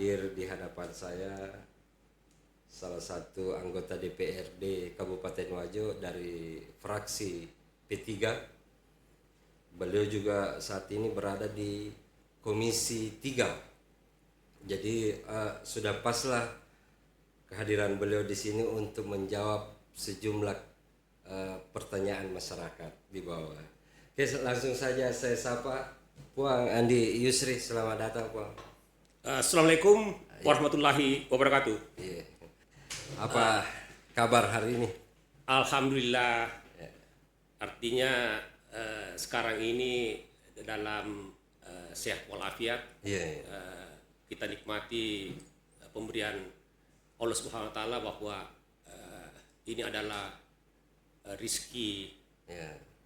hadir di hadapan saya salah satu anggota DPRD Kabupaten Wajo dari fraksi P3. Beliau juga saat ini berada di Komisi 3. Jadi sudah paslah kehadiran beliau di sini untuk menjawab sejumlah pertanyaan masyarakat di bawah. Oke, langsung saja saya sapa Puang Andi Yusri. Selamat datang, Puang. Assalamualaikum warahmatullahi wabarakatuh. Iya. Apa kabar hari ini? Alhamdulillah. Artinya sekarang ini dalam sehat walafiat. Iya. Kita nikmati pemberian Allah Subhanahu wa taala bahwa ini adalah rizki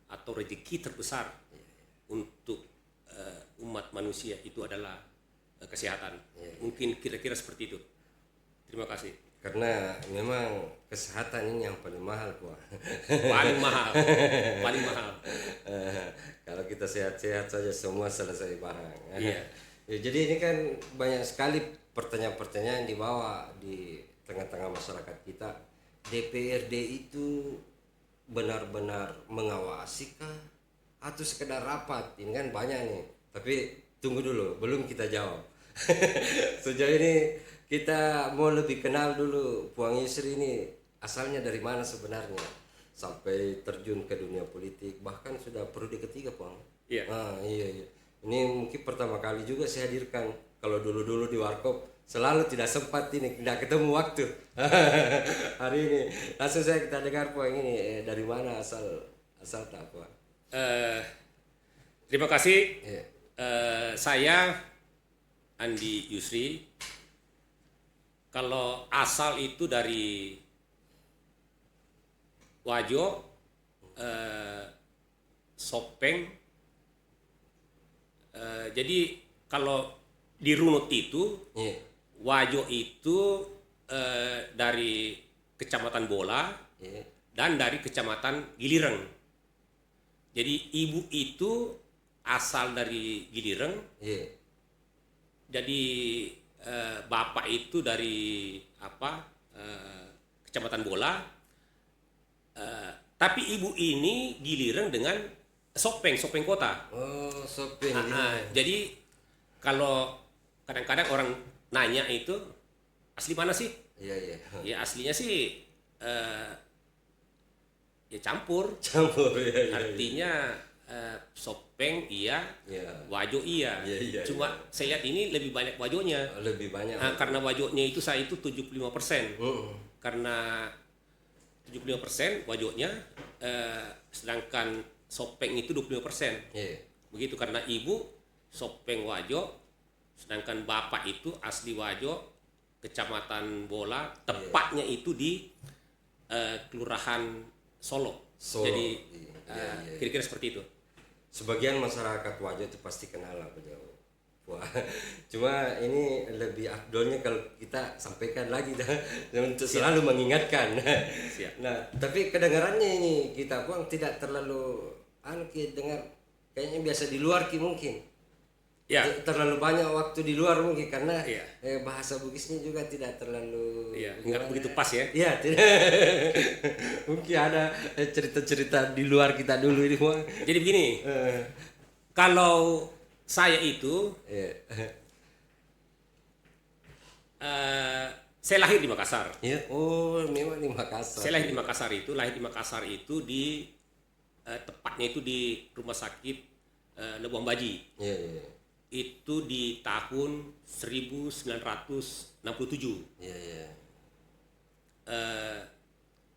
atau rezeki terbesar untuk umat manusia, itu adalah kesehatan. Mungkin kira-kira seperti itu. Terima kasih. Karena memang kesehatan ini yang paling mahal, Pak. Paling mahal. Kalau kita sehat-sehat saja semua selesai barang. Iya. Ya, jadi ini kan banyak sekali pertanyaan-pertanyaan dibawa di tengah-tengah masyarakat kita. DPRD itu benar-benar mengawasi kah atau sekedar rapat? Ini kan banyak nih. Tapi tunggu dulu, belum kita jawab. Sejauh ini kita mau lebih kenal dulu Puang Yusri ini asalnya dari mana sebenarnya sampai terjun ke dunia politik, bahkan sudah periode ketiga, Puang. Iya. Iya. Ini mungkin pertama kali juga saya hadirkan. Kalau dulu-dulu di Warkop selalu tidak sempat ini, tidak ketemu waktu. Hari ini langsung saya kita dengar, Puang, ini dari mana asal tak, Puang? Terima kasih. Iya. Saya Andi Yusri. Kalau asal itu dari Wajo, Sopeng. Jadi kalau dirunut itu, Wajo itu dari Kecamatan Bola dan dari Kecamatan Gilireng. Jadi ibu itu asal dari Gilireng. Jadi bapak itu dari Kecamatan Bola, tapi ibu ini Gilireng dengan Sopeng kota. Oh, Sopeng. Jadi kalau kadang-kadang orang nanya itu asli mana sih? Iya. Ya aslinya sih ya campur. Ya. Artinya Sopeng iya, Wajo iya. Cuma saya lihat ini lebih banyak Wajonya. Lebih banyak. Karena Wajonya itu saya itu 75%. Karena 75% Wajonya, sedangkan Sopeng itu 25%. Begitu, karena ibu Sopeng Wajo, sedangkan bapak itu asli Wajo, Kecamatan Bola, tepatnya itu di Kelurahan Solo. Jadi kira-kira seperti itu. Sebagian masyarakat Wajo itu pasti kenal lah beliau. Wah, cuma ini lebih afdolnya kalau kita sampaikan lagi untuk selalu mengingatkan. Siap. Nah, tapi kedengarannya ini kita Puang tidak terlalu dengar kayaknya biasa di luar mungkin. Ya. Terlalu banyak waktu di luar mungkin karena bahasa Bugisnya juga tidak terlalu nggak begitu pas ya. Iya, tidak. Mungkin ada cerita-cerita di luar kita dulu ini, Puang. Jadi begini. Kalau saya itu saya lahir di Makassar. Oh, memang di Makassar. Saya lahir di Makassar itu di tepatnya itu di Rumah Sakit Lebuang Baji. Itu di tahun 1967.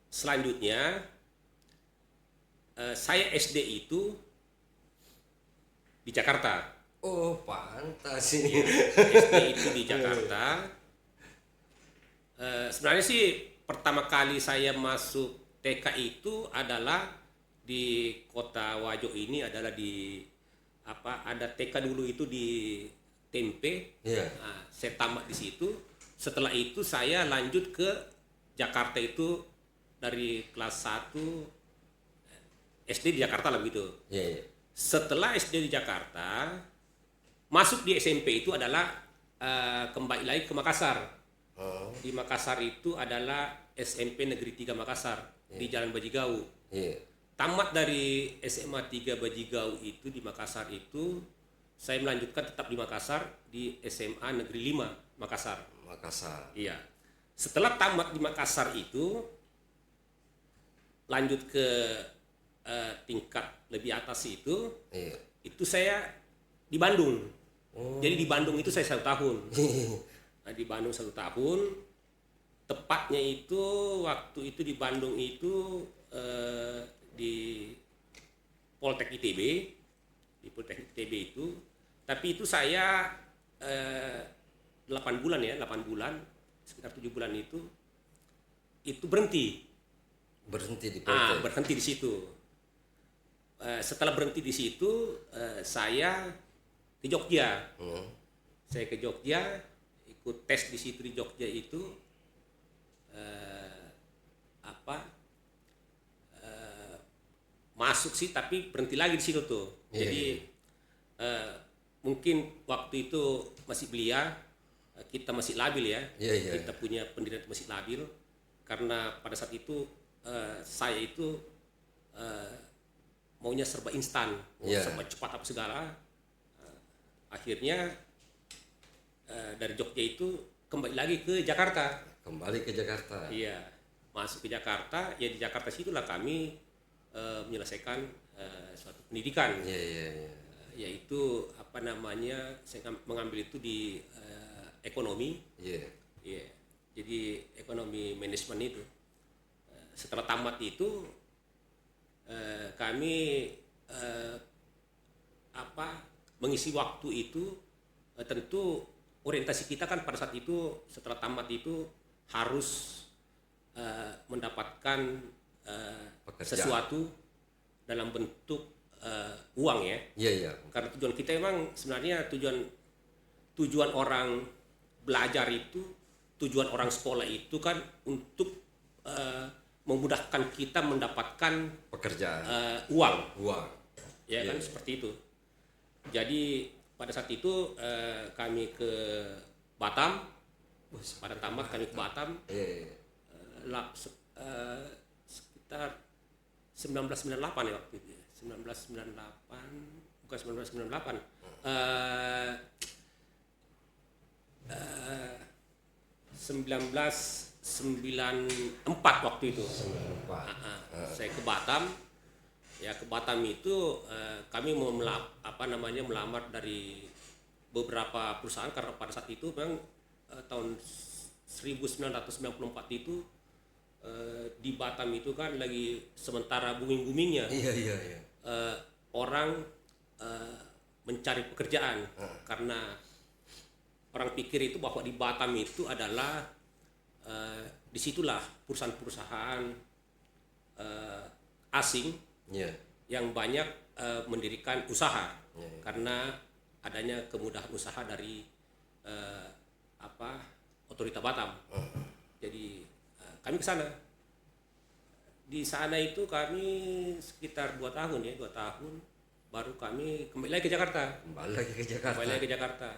Selanjutnya saya SD itu di Jakarta. Oh, pantas ini. SD itu di Jakarta. Sebenarnya sih pertama kali saya masuk TK itu adalah di kota Wajo ini, adalah di ada TK dulu itu di Tempe. Saya tamat di situ. Setelah itu saya lanjut ke Jakarta itu dari kelas 1 SD di Jakarta lah begitu. Iya. Setelah SD di Jakarta, masuk di SMP itu adalah kembali lagi ke Makassar. Oh, Di Makassar itu adalah SMP Negeri 3 Makassar di Jalan Bajigau. iya. Tamat dari SMA 3 Bajigau itu di Makassar itu, saya melanjutkan tetap di Makassar di SMA Negeri 5 Makassar. Makassar. Iya. Setelah tamat di Makassar itu lanjut ke tingkat lebih atas Iya. itu saya di Bandung. Oh. Jadi di Bandung itu saya 1 tahun. Nah, di Bandung 1 tahun, tepatnya itu waktu itu di Bandung itu di Poltek ITB, di Poltek ITB itu, tapi itu saya 8 bulan ya, 8 bulan, sekitar 7 bulan itu berhenti. Berhenti di Poltek. Berhenti di situ. Setelah berhenti di situ, saya ke Jogja. Saya ke Jogja, ikut tes di situ di Jogja itu masuk sih, tapi berhenti lagi di situ tuh. Iya, Jadi mungkin waktu itu masih belia, kita masih labil ya. Iya. Kita punya pendirian masih labil karena pada saat itu saya itu maunya serba instan, Iya. serba cepat apa segala. Akhirnya dari Jogja itu kembali lagi ke Jakarta. Kembali ke Jakarta. Iya, masuk ke Jakarta. Ya di Jakarta situlah kami menyelesaikan suatu pendidikan, Iya. yaitu apa namanya, saya mengambil itu di ekonomi. Iya. Iya, jadi ekonomi manajemen itu. Setelah tamat itu kami mengisi waktu itu, tentu orientasi kita kan pada saat itu setelah tamat itu harus mendapatkan Pekerjaan. sesuatu dalam bentuk uang ya. Iya. Karena tujuan kita emang sebenarnya tujuan orang belajar itu, tujuan orang sekolah itu kan untuk memudahkan kita mendapatkan Pekerjaan. uang. Ya Iya. kan, seperti itu. Jadi pada saat itu kami ke Batam. Pada tamat kami ke Batam. Iya. Sekitar 1998 ya waktu itu. 1998, bukan 1998. 1994 waktu itu. 94. Saya ke Batam. Ya, ke Batam itu kami mau melamar dari beberapa perusahaan, karena pada saat itu memang tahun 1994 itu di Batam itu kan lagi sementara booming-boomingnya. Iya. Orang mencari pekerjaan karena orang pikir itu bahwa di Batam itu adalah disitulah perusahaan-perusahaan asing Iya. yang banyak mendirikan usaha karena adanya kemudahan usaha dari otorita Batam. Jadi kami ke sana. Di sana itu kami sekitar 2 tahun ya, 2 tahun baru kami kembali lagi ke Jakarta. Kembali lagi ke Jakarta. Kembali lagi ke Jakarta.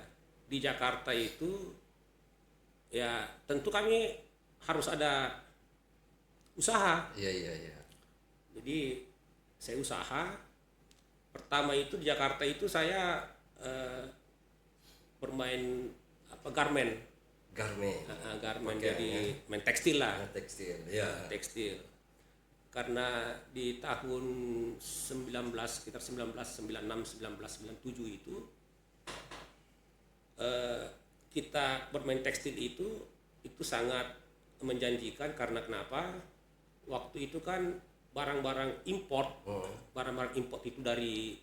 Di Jakarta itu ya tentu kami harus ada usaha. Iya. Jadi saya usaha. Pertama itu di Jakarta itu saya bermain garmen. Garmen, jadi main tekstil lah. Tekstil. Iya. Tekstil. Karena di tahun sekitar 1996 1997 itu kita bermain tekstil itu sangat menjanjikan. Karena kenapa? Waktu itu kan barang-barang import itu dari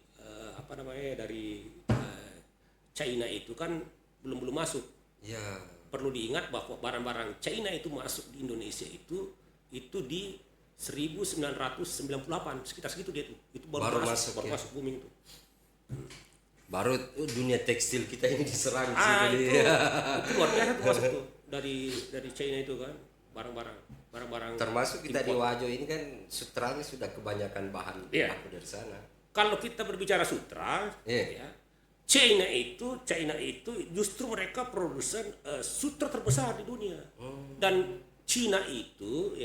dari China itu kan belum masuk. Iya. Perlu diingat bahwa barang-barang China itu masuk di Indonesia itu di 1998, sekitar segitu dia tuh. Itu baru masuk booming itu. Baru dunia tekstil kita ini diserang Itu luar biasa tuh masuk tuh dari China itu kan, barang-barang termasuk kita import. di Wajo ini kan sutranya sudah kebanyakan bahan Iya. baku dari sana. Kalau kita berbicara sutra, Iya. ya, China itu justru mereka produsen sutra terbesar di dunia. Dan China itu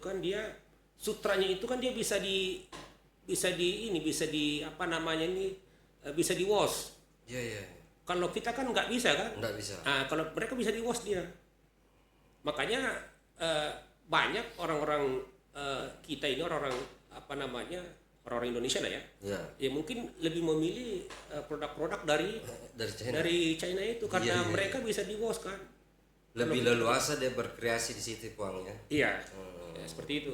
kan dia sutranya itu kan dia bisa bisa di wash. Iya, iya. Kalau kita kan nggak bisa kan? Nggak bisa. Kalau mereka bisa di wash dia. Makanya banyak orang-orang kita ini orang-orang Indonesia lah ya. Iya. Ya mungkin lebih memilih produk-produk dari China. China itu karena Iya. mereka bisa di wash kan. Lebih leluasa dia berkreasi di situ uangnya. Iya. Ya, seperti itu.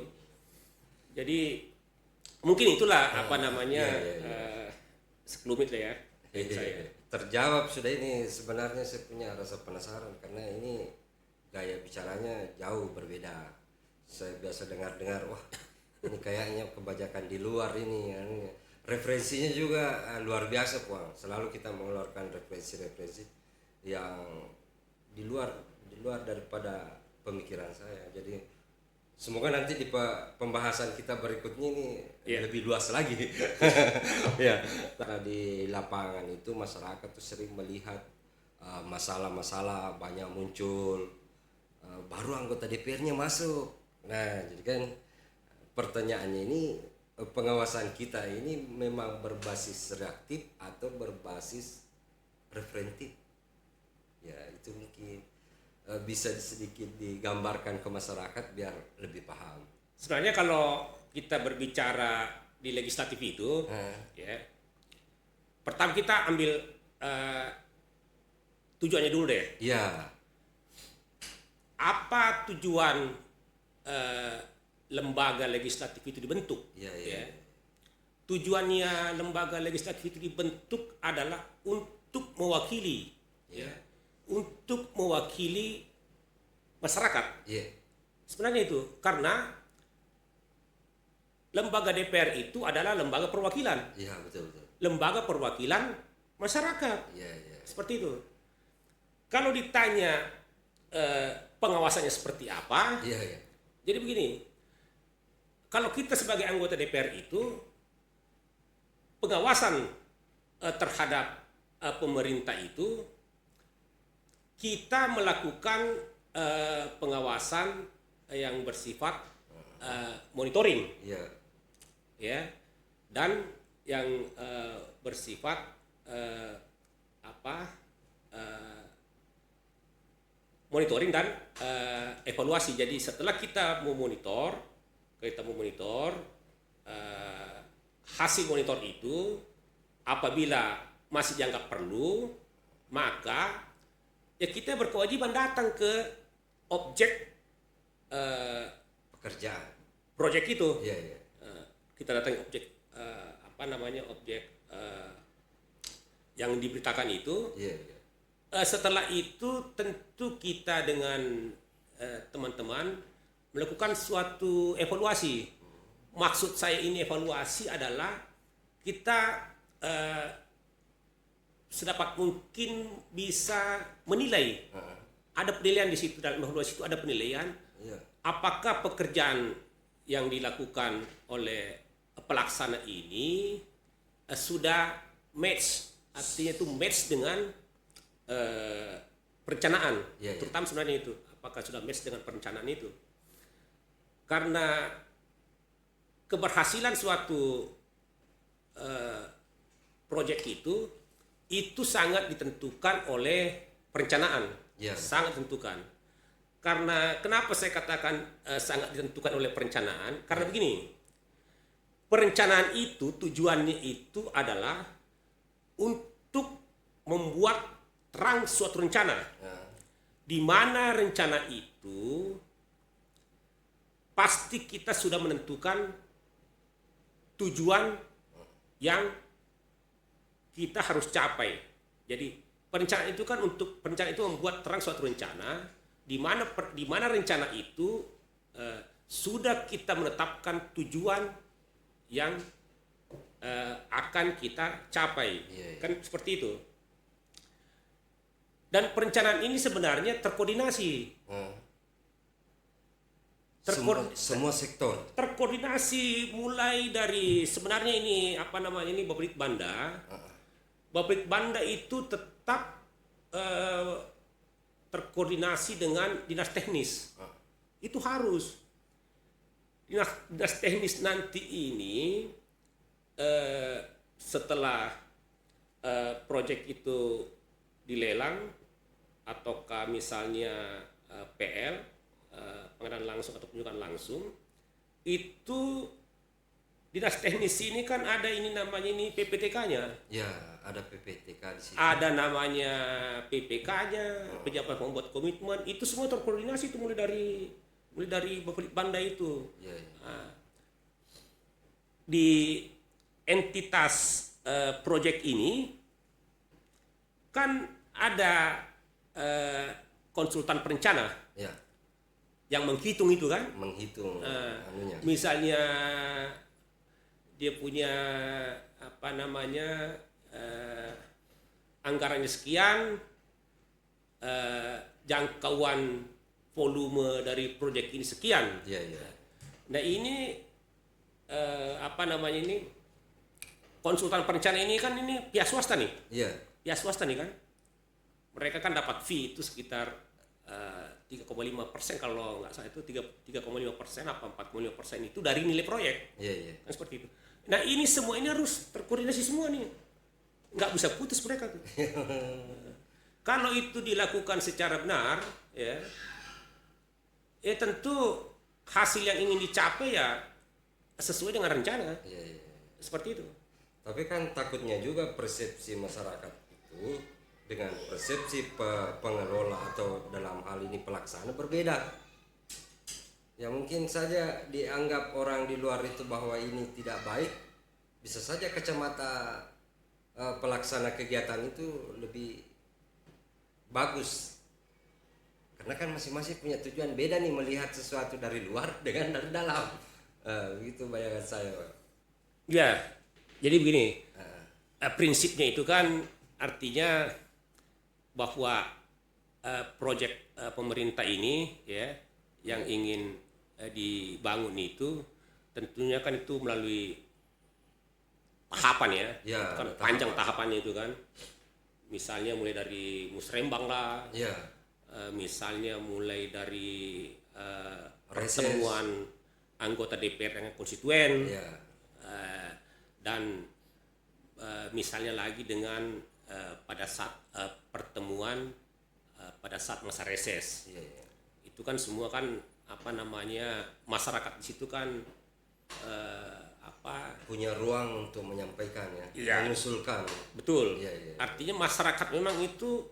Jadi mungkin itulah sekelumit lah ya. dari saya. Terjawab sudah ini. Sebenarnya saya punya rasa penasaran karena ini gaya bicaranya jauh berbeda. Saya biasa dengar-dengar, wah ini kayaknya kebajakan di luar ini. Referensinya juga luar biasa, Puang. Selalu kita mengeluarkan referensi-referensi yang di luar daripada pemikiran saya. Jadi semoga nanti di pembahasan kita berikutnya ini lebih luas lagi. Ya, karena di lapangan itu masyarakat tuh sering melihat masalah-masalah banyak muncul, baru anggota DPR-nya masuk. Nah, jadi kan pertanyaannya ini, pengawasan kita ini memang berbasis reaktif atau berbasis preventif? Ya, itu mungkin bisa sedikit digambarkan ke masyarakat biar lebih paham. Sebenarnya kalau kita berbicara di legislatif itu, ya, pertama kita ambil tujuannya dulu deh. Iya. Apa tujuan lembaga legislatif itu dibentuk? Iya. Ya. Tujuannya lembaga legislatif itu dibentuk adalah untuk mewakili, untuk mewakili masyarakat. Iya. Sebenarnya itu karena lembaga DPR itu adalah lembaga perwakilan. Iya, betul. Lembaga perwakilan masyarakat. Iya. Seperti itu. Kalau ditanya pengawasannya seperti apa? Iya. Jadi begini. Kalau kita sebagai anggota DPR itu pengawasan terhadap pemerintah itu kita melakukan pengawasan yang bersifat monitoring, ya, dan yang bersifat monitoring dan evaluasi. Jadi setelah kita memonitor hasil monitor itu, apabila masih dianggap perlu, maka ya kita berkewajiban datang ke objek Pekerjaan. proyek itu. Iya. Kita datang ke objek objek yang diberitakan itu. Iya. Setelah itu tentu kita dengan teman-teman melakukan suatu evaluasi. Maksud saya ini evaluasi adalah kita sedapat mungkin bisa menilai. Ada penilaian di situ, dalam evaluasi itu ada penilaian. Apakah pekerjaan yang dilakukan oleh pelaksana ini sudah match, artinya itu match dengan perencanaan. Terutama sebenarnya itu, apakah sudah match dengan perencanaan itu. Karena keberhasilan suatu proyek itu sangat ditentukan oleh perencanaan. Sangat ditentukan. Karena kenapa saya katakan sangat ditentukan oleh perencanaan? Karena begini, perencanaan itu tujuannya itu adalah untuk membuat terang suatu rencana, di mana rencana itu pasti kita sudah menentukan tujuan yang kita harus capai. Jadi perencanaan itu kan perencanaan itu membuat terang suatu rencana di mana rencana itu sudah kita menetapkan tujuan yang akan kita capai. Kan seperti itu. Dan perencanaan ini sebenarnya terkoordinasi. Semua sektor Terkoordinasi mulai dari sebenarnya ini Baprit Banda Baplit Banda itu tetap terkoordinasi dengan dinas teknis. Itu harus. Dinas teknis nanti ini setelah proyek itu dilelang ataukah misalnya PL pengadaan langsung atau penunjukan langsung, itu dinas teknis ini kan ada ini namanya ini PPTK-nya. Ya, ada PPTK di situ. Ada namanya PPK-nya, pejabat membuat komitmen, itu semua terkoordinasi itu mulai dari Baplit Banda itu. Ya, ya. Nah, di entitas proyek ini kan ada konsultan perencana Ya, yang menghitung itu kan. menghitung anunya. Misalnya dia punya apa namanya anggarannya sekian, jangkauan volume dari proyek ini sekian. Ya, ya. Nah ini apa namanya ini konsultan perencana ini kan ini pihak swasta nih, Ya, pihak swasta nih kan. Mereka kan dapat fee itu sekitar 3,5% kalau nggak salah itu 3,5% apa 4,5% itu dari nilai proyek. ya, ya. Kan seperti itu. Nah ini semua ini harus terkoordinasi semua nih, nggak bisa putus mereka tuh. Kalau itu dilakukan secara benar, ya tentu hasil yang ingin dicapai ya sesuai dengan rencana, Ya, ya. seperti itu. Tapi kan takutnya juga persepsi masyarakat itu dengan persepsi pengelola atau dalam hal ini pelaksana berbeda. Ya mungkin saja dianggap orang di luar itu bahwa ini tidak baik. Bisa saja kacamata pelaksana kegiatan itu lebih bagus. Karena kan masing-masing punya tujuan beda nih melihat sesuatu dari luar dengan dari dalam. Begitu bayangan saya, Pak. Ya, jadi begini, prinsipnya itu kan artinya bahwa proyek pemerintah ini ya yang ingin dibangun itu tentunya kan itu melalui tahapan ya, Ya, kan ada panjang tahapan. tahapannya itu kan. Misalnya mulai dari musrembang lah, Ya, misalnya mulai dari Reses. pertemuan anggota DPR dengan konstituen, ya, dan misalnya lagi dengan pada saat pertemuan pada saat masa reses. ya, ya. Itu kan semua kan apa namanya masyarakat di situ kan apa Punya ruang untuk menyampaikan ya, Iya. mengusulkan. betul. Iya, iya. Artinya masyarakat memang itu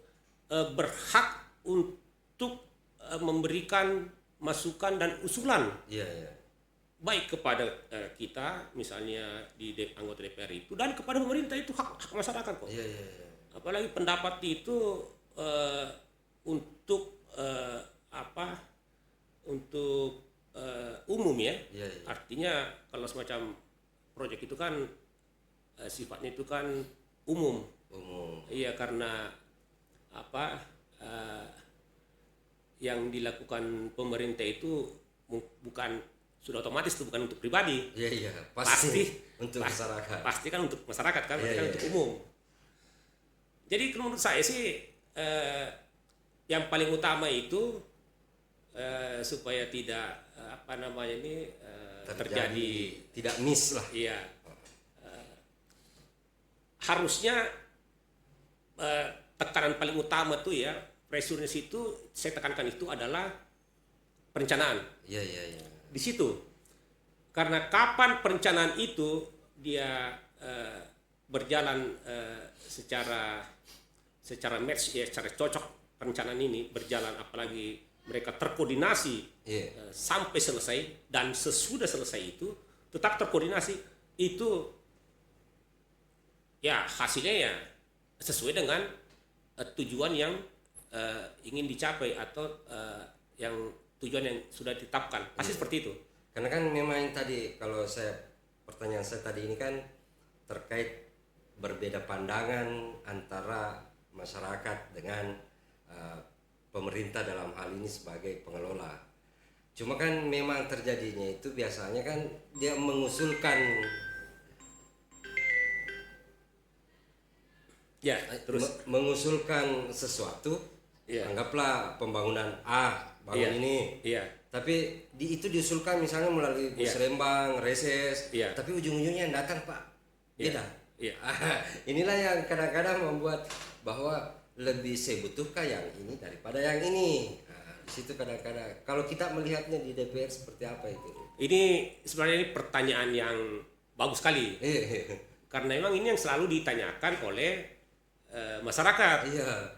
berhak untuk memberikan masukan dan usulan Iya, iya. baik kepada kita misalnya di anggota DPR itu dan kepada pemerintah, itu hak masyarakat kok. Iya, iya, iya. Apalagi pendapat itu untuk apa untuk umum ya. Iya, iya. Artinya kalau semacam proyek itu kan sifatnya itu kan umum. Umum. Iya, karena apa yang dilakukan pemerintah itu bukan sudah otomatis itu bukan untuk pribadi. Iya, iya. Pasti Untuk masyarakat. Pasti kan untuk masyarakat kan, Iya, berarti kan iya. untuk umum. Jadi menurut saya sih yang paling utama itu supaya tidak apa namanya ini terjadi tidak miss lah. iya harusnya tekanan paling utama tuh ya pressure situ saya tekankan itu adalah perencanaan Iya, iya, iya. di situ, karena kapan perencanaan itu dia berjalan secara match ya, secara cocok perencanaan ini berjalan, apalagi mereka terkoordinasi Iya. sampai selesai dan sesudah selesai itu tetap terkoordinasi, itu ya hasilnya ya sesuai dengan tujuan yang ingin dicapai atau yang tujuan yang sudah ditetapkan, pasti seperti itu. Karena kan memang yang tadi kalau pertanyaan saya tadi ini kan terkait berbeda pandangan antara masyarakat dengan pemerintah dalam hal ini sebagai pengelola. Cuma kan memang terjadinya itu biasanya kan dia mengusulkan Ya, terus mengusulkan sesuatu, Iya. anggaplah pembangunan A, bangun Iya. ini. Iya. Tapi itu diusulkan misalnya melalui Iya. Musrembang, Reses, Iya. tapi ujung-ujungnya yang datang Pak Iya. beda. Iya. Inilah yang kadang-kadang membuat bahwa lebih saya butuhkah yang ini daripada yang ini. Nah, di situ kadang-kadang kalau kita melihatnya di DPR seperti apa itu? Ini sebenarnya ini pertanyaan yang bagus sekali. Iya, Karena memang ini yang selalu ditanyakan oleh masyarakat. iya,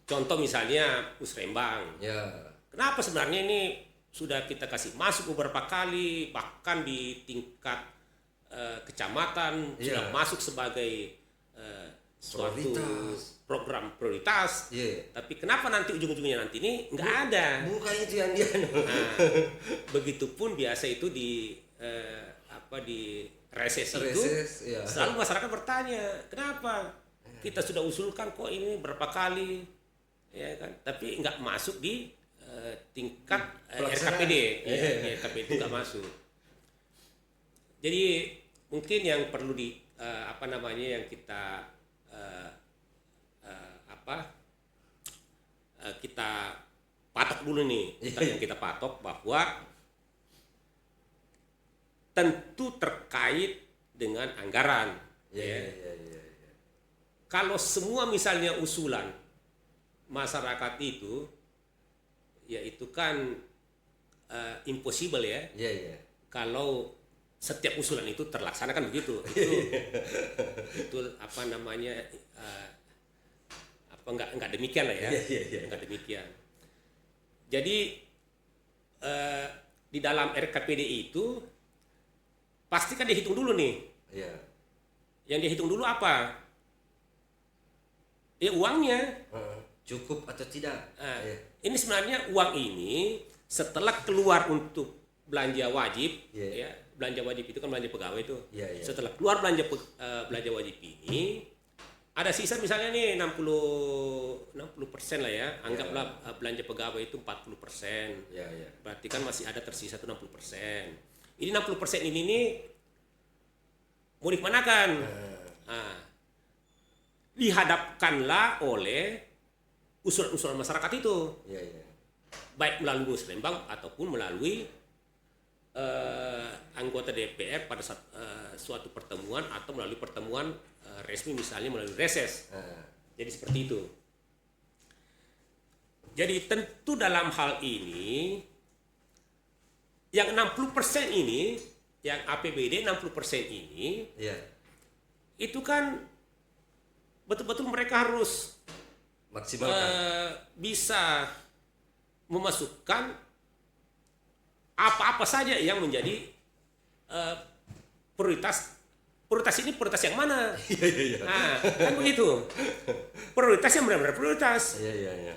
Contoh misalnya Musrembang. iya, Kenapa sebenarnya ini sudah kita kasih masuk beberapa kali, bahkan di tingkat kecamatan Iya. sudah masuk sebagai suatu Prioritas. program prioritas. iya. Tapi kenapa nanti ujung-ujungnya nanti ini nggak ada? Bukan itu yang dia. Nah, begitupun biasa itu di di reses itu Reses, iya. selalu masyarakat bertanya kenapa kita sudah usulkan kok ini berapa kali, ya kan? Tapi nggak masuk di tingkat Pelaksanaan. RKPD, Iya. ya, RKPD itu nggak masuk. Jadi mungkin yang perlu yang kita kita patok dulu nih, yang kita patok bahwa tentu terkait dengan anggaran. Iya, Ya. iya, iya, iya. Kalau semua misalnya usulan masyarakat itu, ya itu kan impossible ya. Iya, iya. Kalau setiap usulan itu terlaksana kan begitu. Itu nggak demikian lah ya. Iya. Nggak demikian. Jadi di dalam RKPD itu pasti kan dihitung dulu nih. Iya. Yang dihitung dulu apa? Ya uangnya. Cukup atau tidak? Nah, Iya. ini sebenarnya uang ini setelah keluar untuk belanja wajib, Iya. ya belanja wajib itu kan belanja pegawai itu. Iya, iya. Setelah keluar belanja wajib ini, ada sisa misalnya nih 60% lah ya, anggaplah belanja pegawai itu 40%. Iya, iya. Berarti kan masih ada tersisa tuh 60%. Ini 60% ini nih mau dikemanakan? Nah, dihadapkanlah oleh usulan-usulan masyarakat itu, Iya, iya. baik melalui Musrembang ataupun melalui anggota DPR pada suatu pertemuan atau melalui pertemuan resmi misalnya melalui reses. Jadi seperti itu. Jadi tentu dalam hal ini yang 60% ini, yang APBD 60% ini, Iya. itu kan betul-betul mereka harus Maksimalkan. bisa memasukkan apa-apa saja yang menjadi prioritas. Prioritas ini prioritas yang mana? Iya. Nah, kan begitu. Prioritas yang benar-benar prioritas. Iya.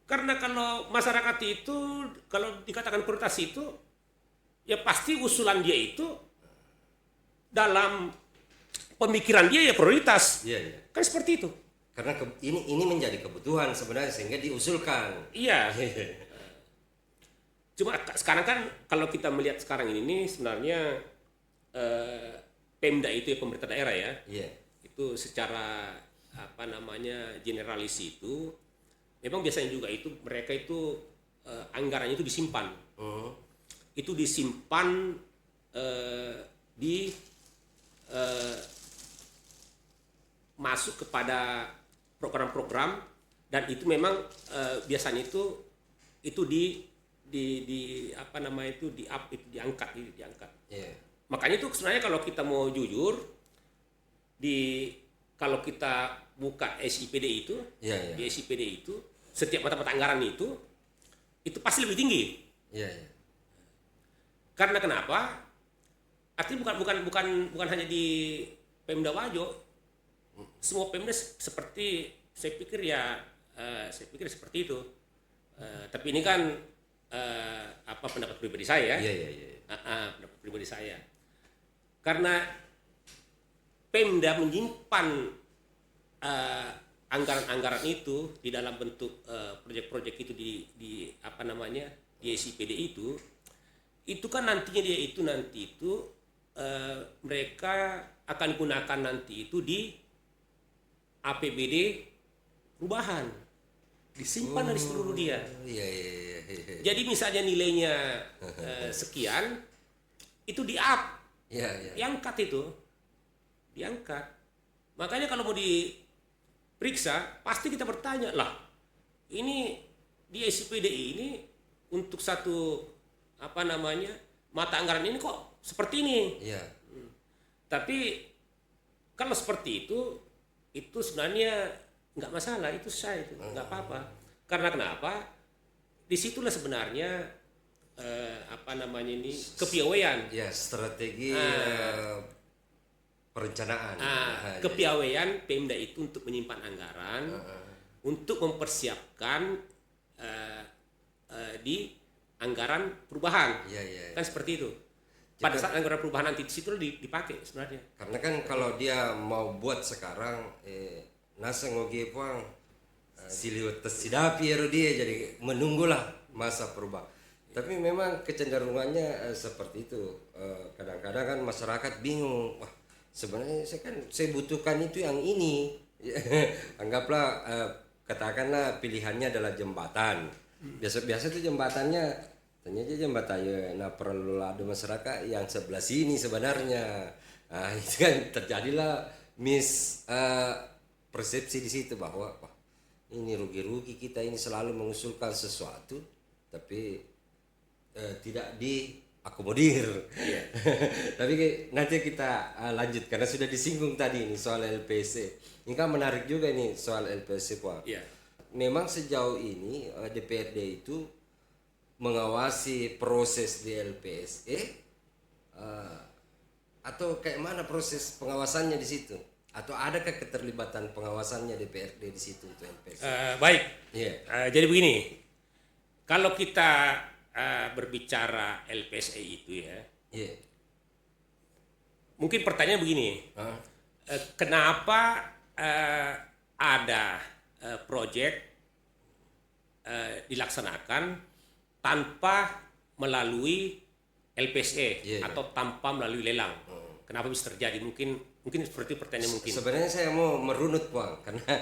Karena kalau masyarakat itu, kalau dikatakan prioritas itu, ya pasti usulan dia itu dalam pemikiran dia ya prioritas. Iya. Kan seperti itu. Karena ini menjadi kebutuhan sebenarnya sehingga diusulkan. Iya. Cuma sekarang kan kalau kita melihat sekarang ini nih sebenarnya Pemda itu ya pemerintah daerah ya. Iya. Itu secara generalis itu memang biasanya juga itu mereka itu anggarannya itu disimpan. Itu disimpan masuk kepada program-program dan itu memang biasanya itu diangkat. Iya. Makanya itu sebenarnya kalau kita mau jujur kalau kita buka SIPD itu, Iya. di SIPD itu setiap mata-mata anggaran itu pasti lebih tinggi. Iya. Karena kenapa? Artinya bukan hanya di Pemda Wajo, semua Pemda seperti saya pikir seperti itu. Tapi ini kan pendapat pribadi saya. Iya. Pendapat pribadi saya. Karena Pemda menyimpan anggaran-anggaran itu di dalam bentuk proyek-proyek itu di SIPD itu kan nantinya mereka akan gunakan nanti itu di APBD perubahan, disimpan dari seluruh dia. Iya, iya, iya, iya. Jadi misalnya nilainya sekian, itu di-up, Iya, iya. diangkat itu, diangkat. Makanya kalau mau diperiksa, pasti kita bertanya lah, ini di SPD ini untuk satu mata anggaran ini kok seperti ini. Iya. Tapi kalau seperti itu sebenarnya nggak masalah, itu sah, itu nggak apa-apa. Karena kenapa? Disitulah sebenarnya kepiawaian. Ya, strategi perencanaan. Kepiawaian Pemda itu untuk menyimpan anggaran, untuk mempersiapkan di anggaran perubahan. Iya, iya. Kan seperti itu. Pada saat anggaran perubahan nanti di situ dipakai sebenarnya. Karena kan kalau dia mau buat sekarang nasa ngoge puang siliwat sidapi ya dia, jadi menunggulah masa perubahan. Tapi memang kecenderungannya seperti itu. Kadang-kadang kan masyarakat bingung, wah sebenarnya saya butuhkan itu yang ini. Anggaplah katakanlah pilihannya adalah jembatan. Biasa-biasa itu jembatannya ternyata jembatan ya, nah perlu ada masyarakat yang sebelah sini sebenarnya. Nah, itu kan terjadilah persepsi di situ bahwa wah, ini rugi-rugi kita ini selalu mengusulkan sesuatu tapi tidak diakomodir. Yeah. Tapi nanti kita lanjut karena sudah disinggung tadi ini soal LPSC. Ini kan menarik juga ini soal LPSC, Pak. Yeah. Memang sejauh ini DPRD itu mengawasi proses di LPSE atau kayak mana proses pengawasannya di situ? Atau adakah keterlibatan pengawasannya DPRD di situ untuk LPSE? Baik. Yeah. Jadi begini, kalau kita berbicara LPSE itu ya, yeah. Mungkin pertanyaan begini, kenapa ada proyek dilaksanakan tanpa melalui LPSE atau tanpa melalui lelang? Kenapa bisa terjadi? Mungkin seperti pertanyaan mungkin. Sebenarnya saya mau merunut, Bang, karena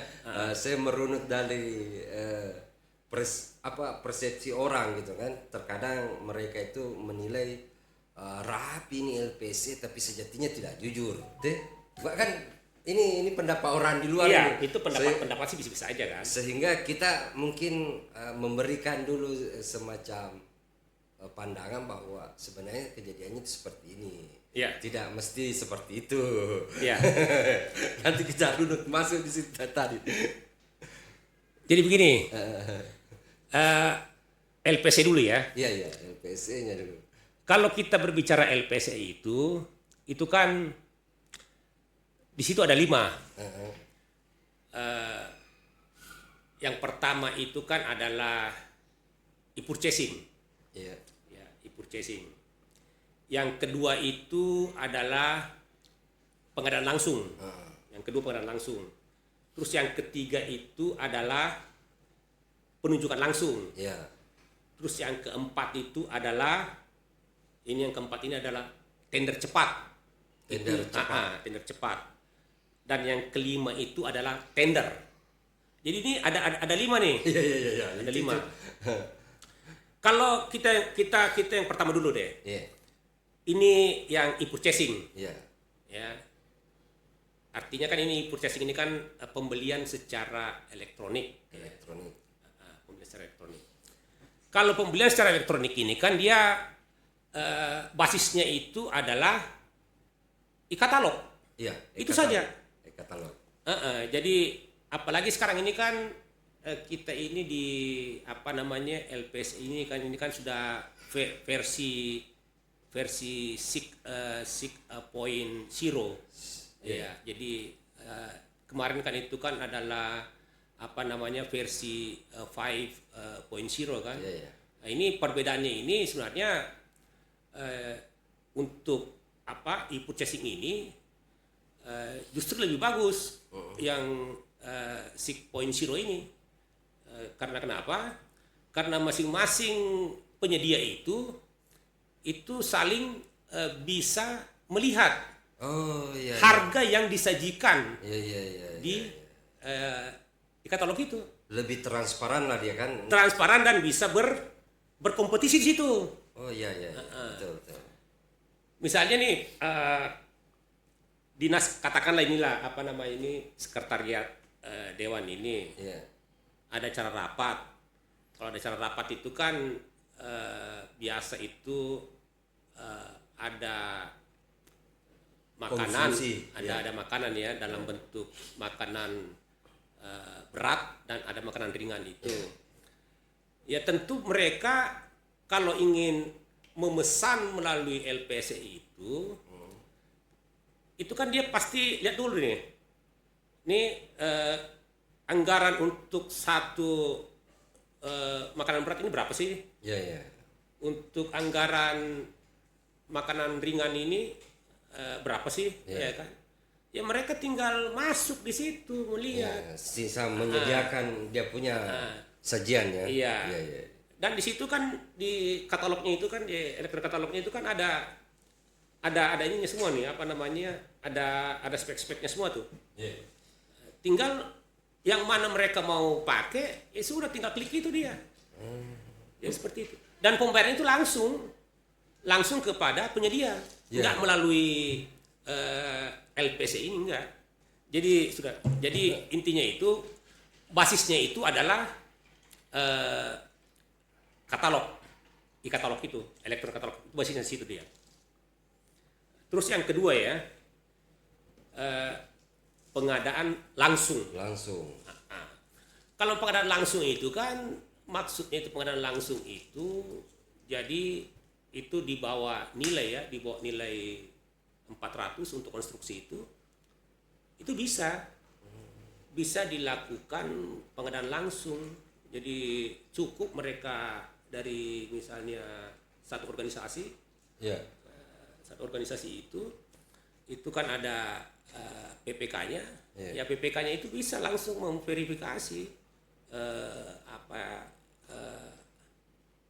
saya merunut dari persepsi orang gitu kan. Terkadang mereka itu menilai rapi ini LPSE tapi sejatinya tidak jujur. Bahkan ini pendapat orang di luar. Iya, itu pendapat sih bisa-bisa aja kan. Sehingga kita mungkin memberikan dulu semacam pandangan bahwa sebenarnya kejadiannya itu seperti ini. Ya. Tidak mesti seperti itu. Ya. Nanti kita runut masuk di situ tadi. Jadi begini, LPSE dulu ya. Iya, LPSE-nya dulu. Kalau kita berbicara LPSE itu kan di situ ada 5. Yang pertama itu kan adalah e-purchasing. Iya. Ya, e-purchasing. Yang kedua itu adalah pengadaan langsung. Yang kedua pengadaan langsung. Terus yang ketiga itu adalah penunjukan langsung. Iya. Terus yang keempat itu adalah yang keempat ini adalah tender cepat. Tender cepat. Dan yang kelima itu adalah tender. Jadi ini ada 5 nih. Iya. Ada 5. Kalau kita yang pertama dulu deh. Iya. Ini yang e-purchasing. Iya. Ya. Artinya kan ini e-purchasing ini kan pembelian secara elektronik. Pembelian secara elektronik. Kalau pembelian secara elektronik ini kan dia basisnya itu adalah e-katalog. Iya. Itu saja. E-katalog. Jadi apalagi sekarang ini kan kita ini di LPS ini kan sudah versi 6.0. Ya, jadi kemarin kan itu kan adalah versi 5.0 kan. Yeah. Nah, ini perbedaannya ini sebenarnya untuk e-purchasing ini justru lebih bagus yang 6.0 ini. Karena kenapa? Karena masing-masing penyedia itu saling bisa melihat harga yang disajikan di e-katalog itu. Lebih transparan lah dia kan. Transparan dan bisa berkompetisi di situ. Oh iya iya, betul betul. Misalnya nih dinas, katakanlah inilah apa nama ini, sekretariat dewan ini Iya. ada acara rapat. Kalau ada acara rapat itu kan biasa itu ada makanan, Konsumsi, ada makanan ya dalam bentuk makanan berat dan ada makanan ringan itu. Ya tentu mereka kalau ingin memesan melalui LPSI itu kan dia pasti lihat dulu nih. Ini anggaran untuk satu makanan berat ini berapa sih? Iya iya. Untuk anggaran makanan ringan ini berapa sih? Ya kan? Ya mereka tinggal masuk di situ melihat. Ya, sisa menyediakan dia punya sajian ya. Iya. Iya iya. Dan di situ kan di katalognya itu kan, di elektronik katalognya itu kan ada ininya semua nih, apa namanya, ada spek-speknya semua tuh. Iya. Tinggal yang mana mereka mau pakai, ya sudah tinggal klik itu dia. Ya seperti itu. Dan pembayaran itu langsung kepada penyedia, nggak melalui LPC ini, enggak. Jadi intinya itu basisnya itu adalah katalog, e-katalog itu, elektronik katalog, basisnya situ dia. Terus yang kedua ya, pengadaan langsung. Kalau pengadaan langsung itu kan maksudnya itu pengadaan langsung itu jadi itu di bawah nilai 400 untuk konstruksi itu bisa dilakukan pengadaan langsung. Jadi cukup mereka dari misalnya satu organisasi, satu organisasi itu kan ada PPK-nya, ya PPK-nya itu bisa langsung memverifikasi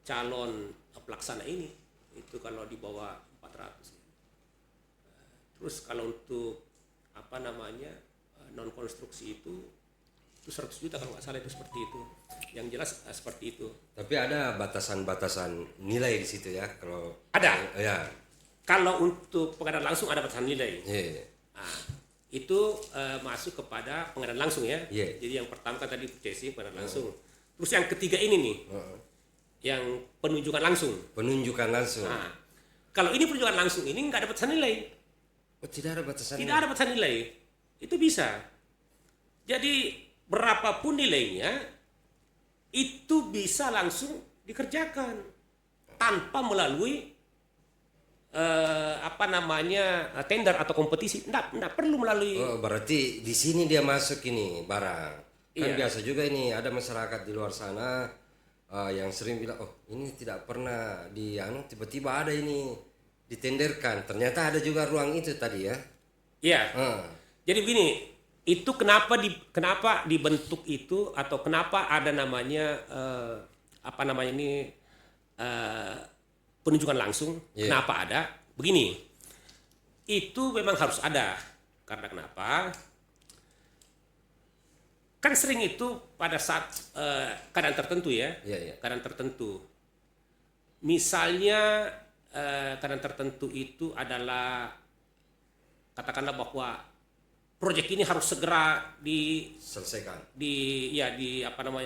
calon pelaksana ini itu kalau di bawah 400. Terus kalau untuk apa namanya non konstruksi itu 100 juta kalau nggak salah, itu seperti itu. Yang jelas seperti itu. Tapi ada batasan-batasan nilai di situ ya kalau ada. Ya. Kalau untuk pengadaan langsung ada batasan nilai. Iya. Nah, itu masuk kepada pengadaan langsung ya. Yeah. Jadi yang pertama kan tadi purchasing, pengadaan langsung. Terus yang ketiga ini nih, yang penunjukan langsung. Penunjukan langsung. Nah, kalau ini penunjukan langsung ini nggak ada batasan nilai. Oh, tidak ada batasan. Tidak ada batasan nilai. Itu bisa. Jadi berapapun nilainya itu bisa langsung dikerjakan tanpa melalui tender atau kompetisi. Enggak perlu melalui. Oh, berarti di sini dia masuk ini barang. Kan Iya. biasa juga ini ada masyarakat di luar sana yang sering bilang, oh ini tidak pernah tiba-tiba ada ini ditenderkan. Ternyata ada juga ruang itu tadi ya. Iya. Jadi begini, itu kenapa dibentuk itu atau kenapa ada namanya penunjukan langsung? Kenapa ada? Begini, itu memang harus ada. Karena kenapa? Kan sering itu pada saat keadaan tertentu ya, keadaan tertentu. Misalnya keadaan tertentu itu adalah, katakanlah bahwa proyek ini harus segera Selesaikan.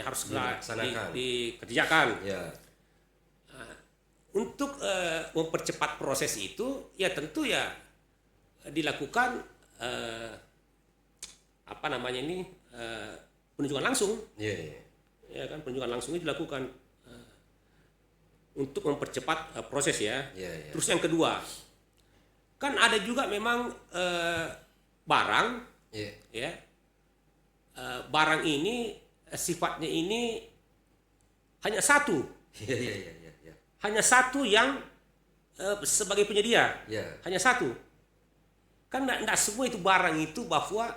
harus segera Dilaksanakan. dikerjakan. Ya. Untuk mempercepat proses itu, ya tentu ya dilakukan penunjukan langsung. Iya. Ya kan, penunjukan langsung itu dilakukan untuk mempercepat proses ya. Iya. Terus yang kedua, kan ada juga memang barang, ya, barang ini sifatnya ini hanya satu. Iya. Hanya satu yang sebagai penyedia. Hanya satu. Kan enggak semua itu barang itu bahwa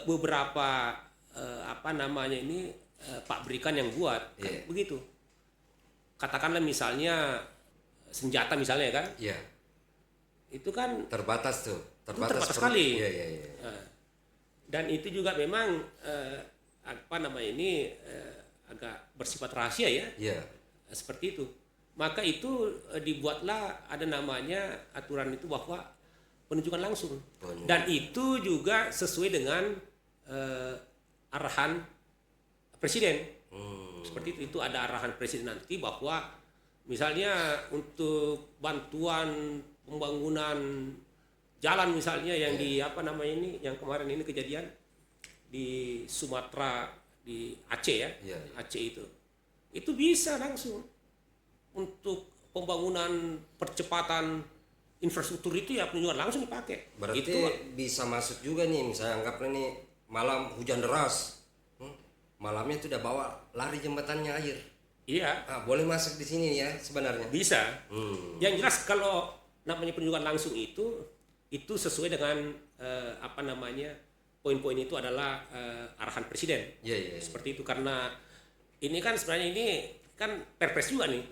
beberapa pabrikan yang buat. Kan begitu. Katakanlah misalnya senjata misalnya kan. Itu kan terbatas tuh. terbatas sekali. Iya. Dan itu juga memang apa namanya ini agak bersifat rahasia ya, Iya. seperti itu. Maka itu dibuatlah ada namanya aturan itu bahwa penunjukan langsung. Dan itu juga sesuai dengan arahan presiden. Seperti itu ada arahan presiden nanti bahwa misalnya untuk bantuan pembangunan jalan misalnya yang di apa namanya ini yang kemarin ini kejadian di Sumatera di Aceh ya, Aceh itu bisa langsung untuk pembangunan percepatan infrastruktur itu ya penunjukan langsung dipakai. Berarti itu bisa masuk juga nih, misalnya anggaplah nih malam hujan deras, malamnya itu udah bawa lari jembatannya air. iya Boleh masuk di sini ya sebenarnya. bisa. Yang jelas kalau namanya penunjukan langsung itu sesuai dengan apa namanya poin-poin itu adalah arahan presiden. Iya. Seperti itu karena ini kan sebenarnya ini kan perpres juga nih.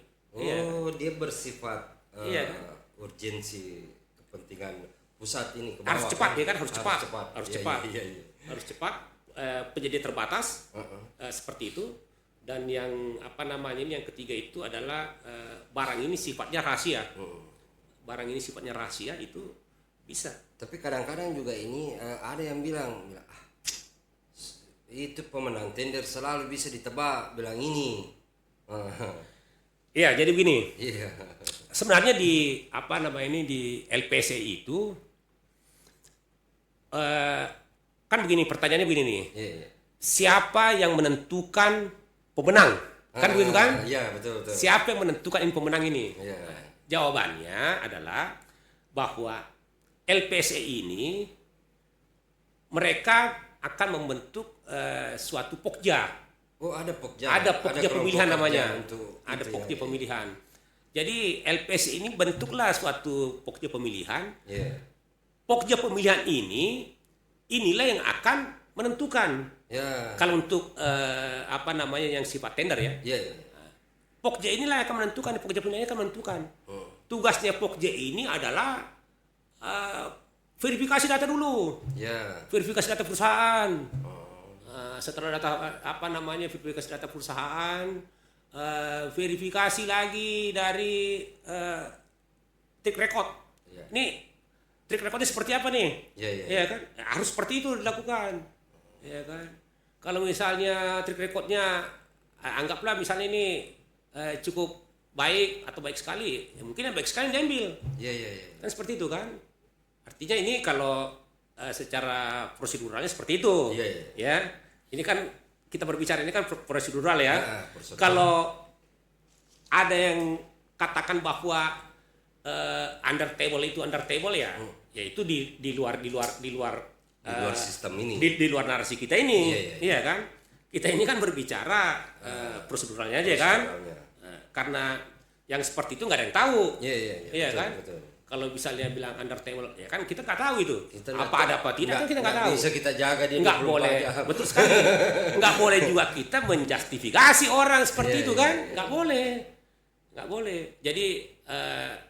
Dia bersifat Iya, kan? urgensi kepentingan pusat ini ke bawah. Harus cepat ya kan, harus cepat. Harus Iya, cepat. Iya. Harus cepat. Penjadi terbatas seperti itu. Dan yang apa namanya ini yang ketiga itu adalah barang ini sifatnya rahasia. Barang ini sifatnya rahasia itu bisa. Tapi kadang-kadang juga ini ada yang bilang itu pemenang tender selalu bisa ditebak, bilang ini. Iya, jadi begini. Iya. Sebenarnya di apa namanya ini di LPC itu kan begini pertanyaannya begini nih. Iya. Siapa yang menentukan pemenang? Kan begitu kan? Iya, betul. Siapa yang menentukan ini pemenang ini? Iya. Jawabannya adalah bahwa LPC ini mereka akan membentuk suatu pokja. Ada pokja. Ada pokja pemilihan namanya. Ada Pokja pemilihan. Jadi LPC ini bentuklah suatu pokja pemilihan. Iya. Pokja pemilihan inilah yang akan menentukan. Ya. Kalau untuk apa namanya yang sifat tender ya. Iya. Pokja inilah yang akan menentukan, Pokja pemilihan akan menentukan. Tugasnya Pokja ini adalah verifikasi data dulu. Ya. Verifikasi data perusahaan. Setelah data apa namanya verifikasi data perusahaan, verifikasi lagi dari track record. Nih track recordnya seperti apa nih? Iya. Kan harus seperti itu dilakukan. Ya kan. Kalau misalnya track recordnya anggaplah misalnya ini cukup baik atau baik sekali, ya mungkin yang baik sekali diambil. Iya. Kan seperti itu kan. Artinya ini kalau secara proseduralnya seperti itu. Iya. Ya. Ini kan kita berbicara ini kan prosedural ya. Prosedural. Kalau ada yang katakan bahwa under table ya, yaitu di luar sistem ini. Di luar narasi kita ini. Iya. Kan? Kita ini kan berbicara proseduralnya aja kan. Karena yang seperti itu nggak ada yang tahu. Iya betul, kan? Betul. Kalau misalnya bilang under table, ya kan kita nggak tahu itu. Kita ada apa tidak kan kita nggak tahu. Bisa kita jaga di Nggak boleh, betul sekali. Nggak boleh juga kita menjustifikasi orang seperti itu kan. Nggak boleh. Jadi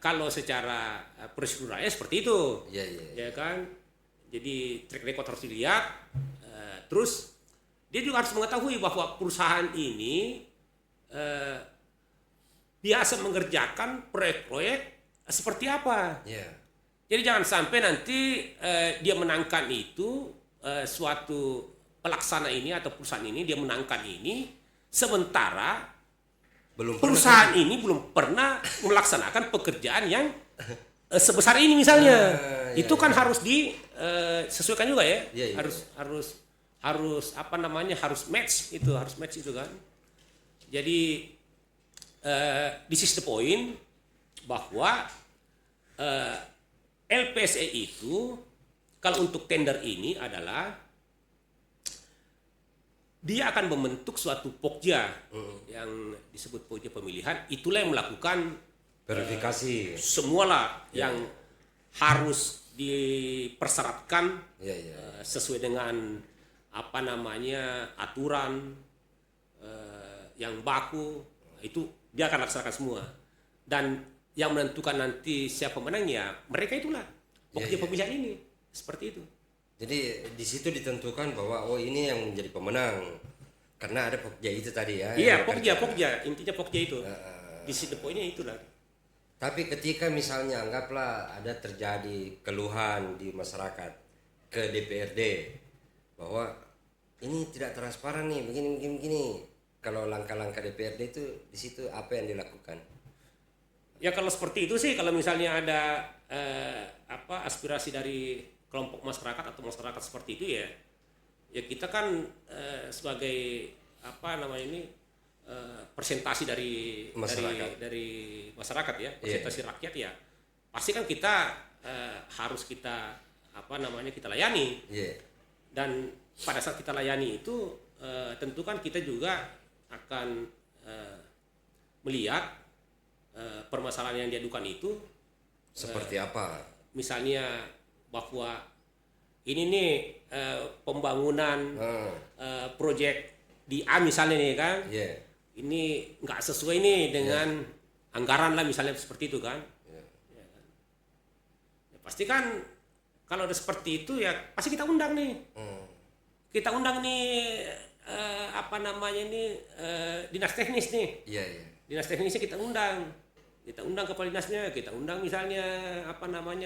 kalau secara proseduralnya seperti itu. Ya kan. Jadi track record harus dilihat. Terus dia juga harus mengetahui bahwa perusahaan ini biasa mengerjakan proyek-proyek seperti apa. Jadi jangan sampai nanti dia menangkan itu suatu pelaksana ini atau perusahaan ini dia menangkan ini sementara perusahaan ini belum pernah melaksanakan pekerjaan yang sebesar ini misalnya. Itu kan harus disesuaikan juga ya. Harus apa namanya harus match itu kan. Jadi this is the point bahwa LPSE itu kalau untuk tender ini adalah dia akan membentuk suatu pokja yang disebut pokja pemilihan, itulah yang melakukan verifikasi semualah yang harus dipersyaratkan sesuai dengan apa namanya aturan yang baku, itu dia akan laksanakan semua. Dan yang menentukan nanti siapa menangnya mereka itulah pokja pemilihan ini, seperti itu. Jadi di situ ditentukan bahwa oh ini yang menjadi pemenang karena ada Pokja itu tadi ya. Iya, yang bekerja. Pokja, intinya Pokja itu. Di sini poinnya itulah. Tapi ketika misalnya anggaplah ada terjadi keluhan di masyarakat ke DPRD bahwa ini tidak transparan nih, begini. Kalau langkah-langkah DPRD itu di situ apa yang dilakukan? Ya kalau seperti itu sih, kalau misalnya ada aspirasi dari kelompok masyarakat atau masyarakat seperti itu ya kita kan sebagai presentasi dari Masyarakat. dari masyarakat ya, presentasi rakyat ya, pasti kan kita harus kita kita layani. Dan pada saat kita layani itu tentu kan kita juga akan melihat permasalahan yang diadukan itu Seperti apa? misalnya bahwa ini nih pembangunan proyek di A misalnya nih kan, ini nggak sesuai nih dengan anggaran lah misalnya seperti itu kan. Ya kan? Ya, pasti kan kalau ada seperti itu ya pasti kita undang nih. Kita undang nih dinas teknis nih. Dinas teknisnya kita undang. Kita undang kepala dinasnya, kita undang misalnya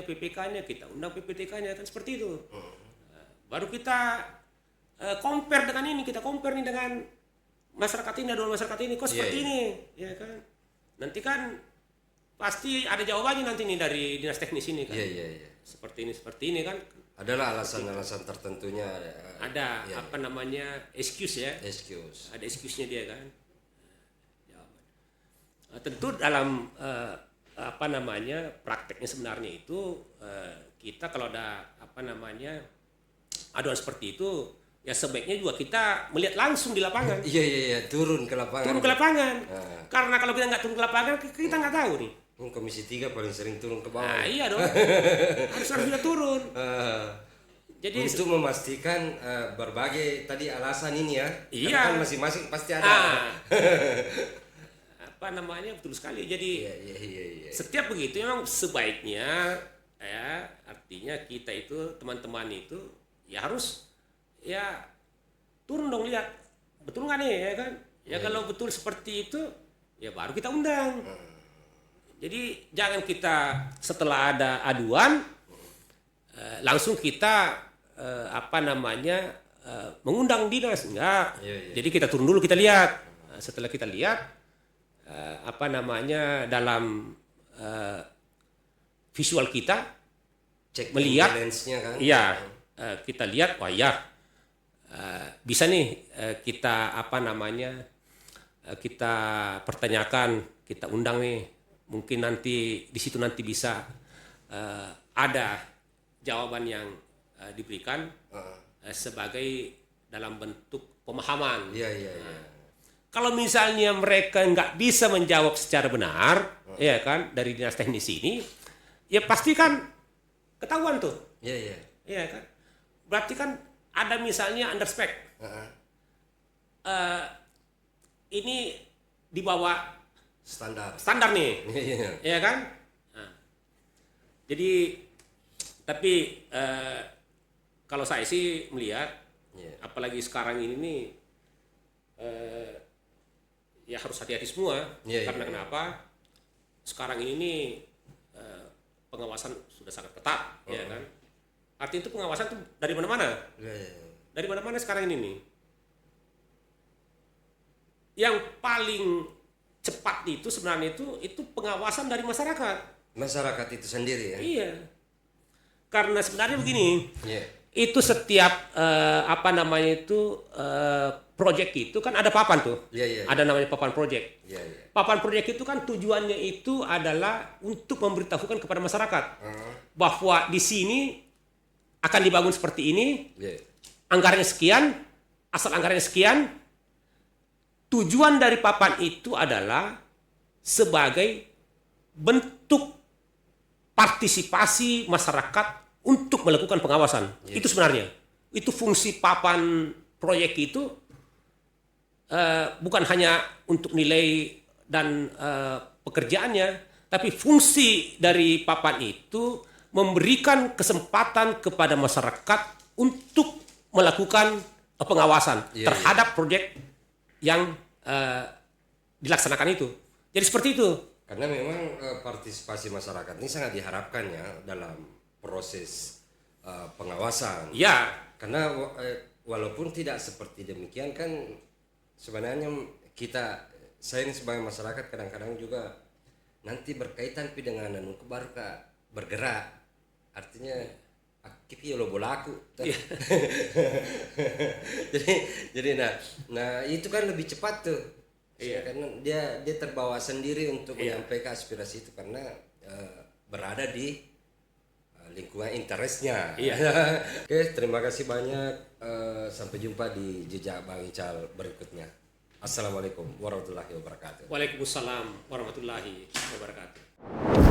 PPK-nya, kita undang PPTK-nya kan seperti itu. Baru kita compare dengan ini, kita compare nih dengan masyarakat ini, ada masyarakat ini kok seperti ini, ya kan? Nanti kan pasti ada jawabannya nanti nih dari dinas teknis ini kan. Seperti ini kan. Adalah alasan-alasan tertentunya. Ada excuse ya. Ada excuse-nya dia kan. Tentu dalam prakteknya sebenarnya itu kita kalau ada aduan seperti itu ya sebaiknya juga kita melihat langsung di lapangan. Turun ke lapangan. Karena kalau kita nggak turun ke lapangan kita nggak tahu nih. Komisi 3 paling sering turun ke bawah. Nah, iya dong. harus juga turun. Jadi untuk memastikan berbagai tadi alasan ini ya. Iya. Kan masing-masing pasti ada. Betul sekali. Jadi setiap begitu memang sebaiknya ya artinya kita itu teman-teman itu ya harus ya turun dong lihat betul nggak nih ya kan. Kalau betul seperti itu ya baru kita undang. Jadi jangan kita setelah ada aduan langsung kita mengundang dinas enggak. Jadi kita turun dulu kita lihat. Setelah kita lihat dalam visual kita cek melihat kan? Kita lihat bisa nih kita kita pertanyakan, kita undang nih, mungkin nanti di situ nanti bisa ada jawaban yang diberikan sebagai dalam bentuk pemahaman. Kalau misalnya mereka nggak bisa menjawab secara benar, ya kan, dari dinas teknis ini, ya pasti kan ketahuan tuh. Iya kan. Berarti kan ada misalnya underspec. Ini di bawah standar nih, ya kan. Jadi tapi kalau saya sih melihat, apalagi sekarang ini nih. Ya harus hati-hati semua karena kenapa sekarang ini nih pengawasan sudah sangat ketat ya kan, artinya itu pengawasan tuh dari mana-mana dari mana-mana sekarang ini nih. Yang paling cepat itu sebenarnya itu pengawasan dari masyarakat itu sendiri ya. Iya, karena sebenarnya begini, itu setiap project itu kan ada papan tuh. Ada namanya papan project. Papan project itu kan tujuannya itu adalah untuk memberitahukan kepada masyarakat bahwa di sini akan dibangun seperti ini. Anggarannya sekian, asal anggarannya sekian. Tujuan dari papan itu adalah sebagai bentuk partisipasi masyarakat untuk melakukan pengawasan. Itu sebenarnya. Itu fungsi papan proyek itu. Bukan hanya untuk nilai dan pekerjaannya, tapi fungsi dari papan itu memberikan kesempatan kepada masyarakat untuk melakukan pengawasan terhadap proyek yang dilaksanakan itu. Jadi seperti itu. Karena memang partisipasi masyarakat ini sangat diharapkan ya dalam proses pengawasan. Ya, Karena walaupun tidak seperti demikian kan sebenarnya saya ini sebagai masyarakat kadang-kadang juga nanti berkaitan dengan baru bergerak, artinya aktif ya lo bolaku. jadi nah itu kan lebih cepat tuh. Karena dia terbawa sendiri untuk menyampaikan aspirasi itu karena berada di lingkungan interestnya. Oke, terima kasih banyak. Sampai jumpa di jejak Bang Ical berikutnya. Assalamualaikum warahmatullahi wabarakatuh. Waalaikumsalam warahmatullahi wabarakatuh.